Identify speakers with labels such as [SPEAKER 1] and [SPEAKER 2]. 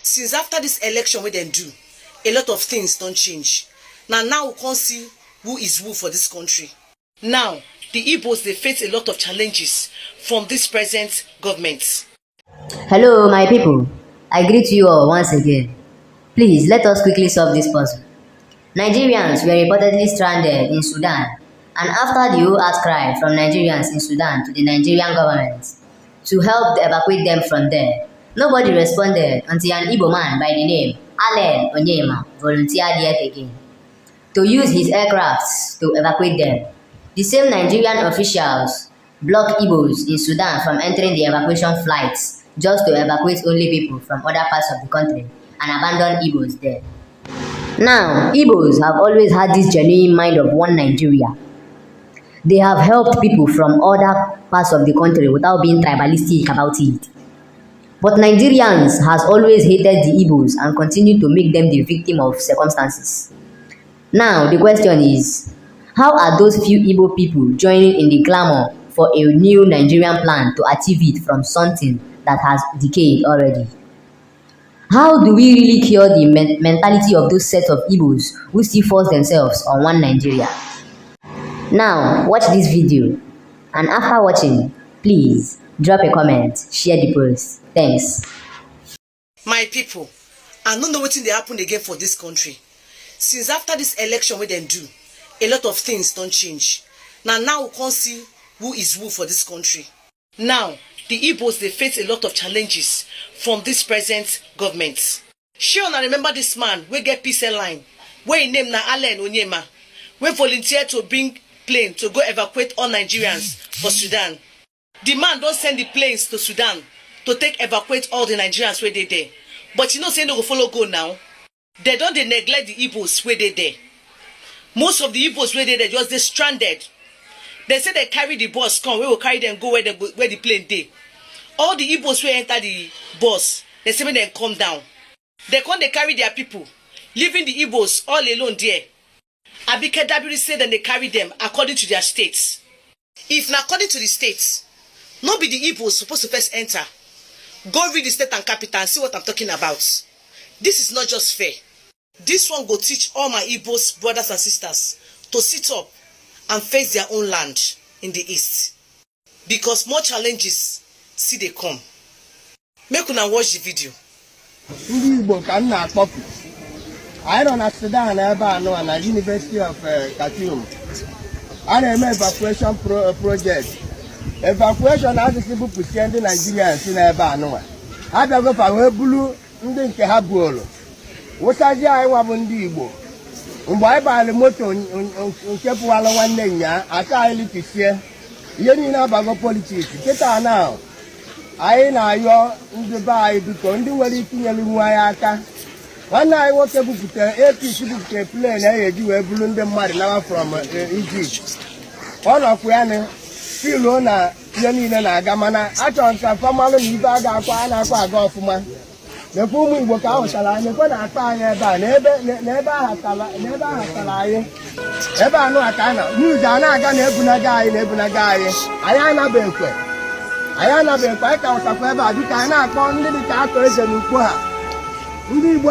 [SPEAKER 1] Since after this election we then do, a lot of things don't change. Now we can't see who is who for this country. Now, the Igbos, they face a lot of challenges from this present government.
[SPEAKER 2] Hello, my people. I greet you all once again. Please, let us quickly solve this puzzle. Nigerians were reportedly stranded in Sudan, and after the whole outcry from Nigerians in Sudan to the Nigerian government to help evacuate them from there, nobody responded until an Igbo man by the name Onyema volunteered yet again to use his aircrafts to evacuate them. The same Nigerian officials blocked Igbos in Sudan from entering the evacuation flights just to evacuate only people from other parts of the country and abandon Igbos there. Now, Igbos have always had this genuine mind of one Nigeria. They have helped people from other parts of the country without being tribalistic about it. But Nigerians has always hated the Igbos and continue to make them the victim of circumstances. Now, the question is, how are those few Igbo people joining in the clamour for a new Nigerian plan to achieve it from something that has decayed already? How do we really cure the mentality of those set of Igbos who still force themselves on one Nigeria? Now, watch this video, and after watching, please drop a comment, share the post. Thanks.
[SPEAKER 1] My people, I don't know what they happen again for this country. Since after this election we then do, a lot of things don't change. Now we can't see who is who for this country. Now, the Igbos, they face a lot of challenges from this present government. Sure, I remember this man, we get peace line, where he named Onyema, we volunteered to bring plane to go evacuate all Nigerians for Sudan. The man don't send the planes to Sudan to take evacuate all the Nigerians where they there. But you know, say no go follow go now. They don't neglect the Igbos where they there. Most of the Igbos where they there just they stranded. They say they carry the bus come, we will carry them go where the plane dey. All the Igbos who enter the bus, they say when they come down. They come, they carry their people, leaving the Igbos all alone there. IGBOs say that they carry them according to their states. If not according to the states, not be the Igbos supposed to first enter. Go read the state and capital and see what I'm talking about. This is not just fair. This one go teach all my Igbos brothers and sisters to sit up and face their own land in the east. Because more challenges see they come. Make una watch the video.
[SPEAKER 3] Igbo can not copy. I don't know Sudan ever know at the University of Khartoum. I am evacuation project. Evacuation has the people pushing the Nigerians in Ebano. I don't go for blue in Kehabolo. What I want in Igbo. Why buy the motor in Kepuala 1 day? I can't to share. You need not about politics. Get out now. I know you're in the buy because you will eat in Luayaka. One night, what a book, APC book, plane, I do a balloon the mud from Egypt. All of Wiana, Filona, Yanina, Gamana, I don't have family, Baga, Golfman. The woman work out, and the one I find never has a lie. Ever know a kind of news, and I got Nebuna guy, I am a banquet. I am a banquet, I was a feather, you cannot call me the calculation. Ndi Igbo